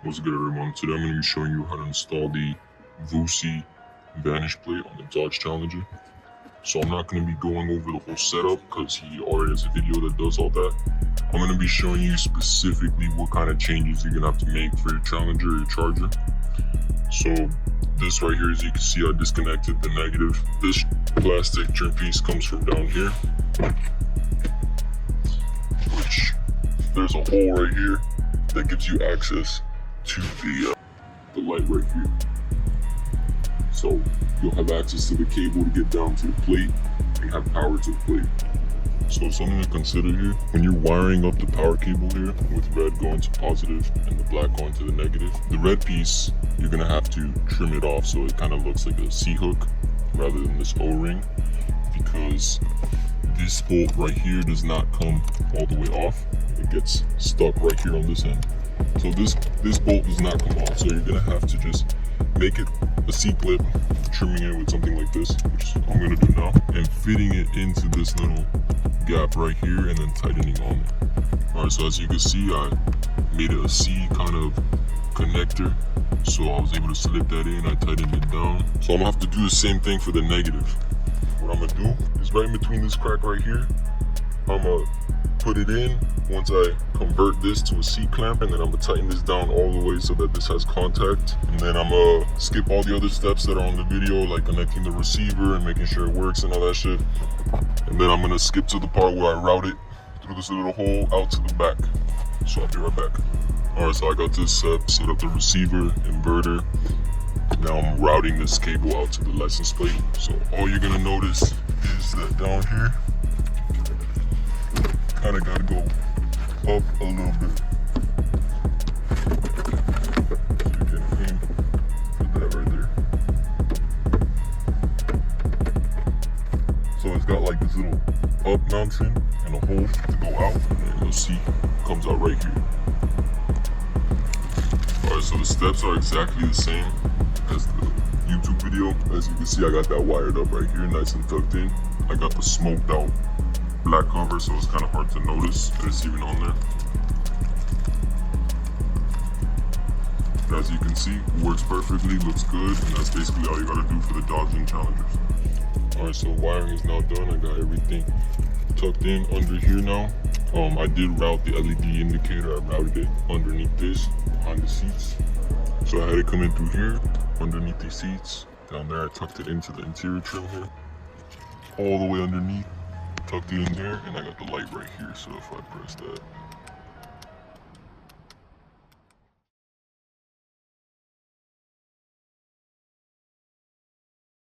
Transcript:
What's good, everyone? Today I'm going to be showing you how to install the Vusi Vanish plate on the Dodge Challenger. So I'm not going to be going over the whole setup because he already has a video that does all that. I'm going to be showing you specifically what kind of changes you're going to have to make for your Challenger or your Charger. So this right here, as you can see, I disconnected the negative. This plastic trim piece comes from down here, which there's a hole right here that gives you access to the light right here. So you'll have access to the cable to get down to the plate and have power to the plate. So something to consider here, when you're wiring up the power cable here, with red going to positive and the black going to the negative, the red piece, you're gonna have to trim it off so it kind of looks like a C-hook rather than this O-ring, because this bolt right here does not come all the way off. It gets stuck right here on this end. So this bolt does not come off, so you're gonna have to just make it a C-clip, trimming it with something like this, which I'm gonna do now, and fitting it into this little gap right here and then tightening on it. Alright, so as you can see, I made it a C kind of connector, so I was able to slip that in. I tightened it down. So I'm gonna have to do the same thing for the negative. What I'm gonna do is right in between this crack right here, I'm gonna put it in once I convert this to a C-clamp, and then I'm gonna tighten this down all the way so that this has contact, and then I'm gonna skip all the other steps that are on the video, like connecting the receiver and making sure it works and all that shit, and then I'm gonna skip to the part where I route it through this little hole out to the back. So I'll be right back. Alright, so I got this set up the receiver, inverter. Now I'm routing this cable out to the license plate. So all you're gonna notice is that down here, kind of gotta go up a little bit. So you can aim for that right there. So it's got like this little up mountain and a hole to go out, and then you'll see it comes out right here. Alright, so the steps are exactly the same as the YouTube video. As you can see, I got that wired up right here, nice and tucked in. I got the smoked out black cover, so it's kind of hard to notice that it's even on there. As you can see, it works perfectly, looks good, and that's basically all you gotta do for the Dodge and Challengers. Alright, so wiring is now done. I got everything tucked in under here now. I did route the LED indicator. I routed it underneath this, behind the seats. So I had it come in through here, underneath the seats. Down there, I tucked it into the interior trim here. All the way underneath, tucked it in there, and I got the light right here. So if I press that,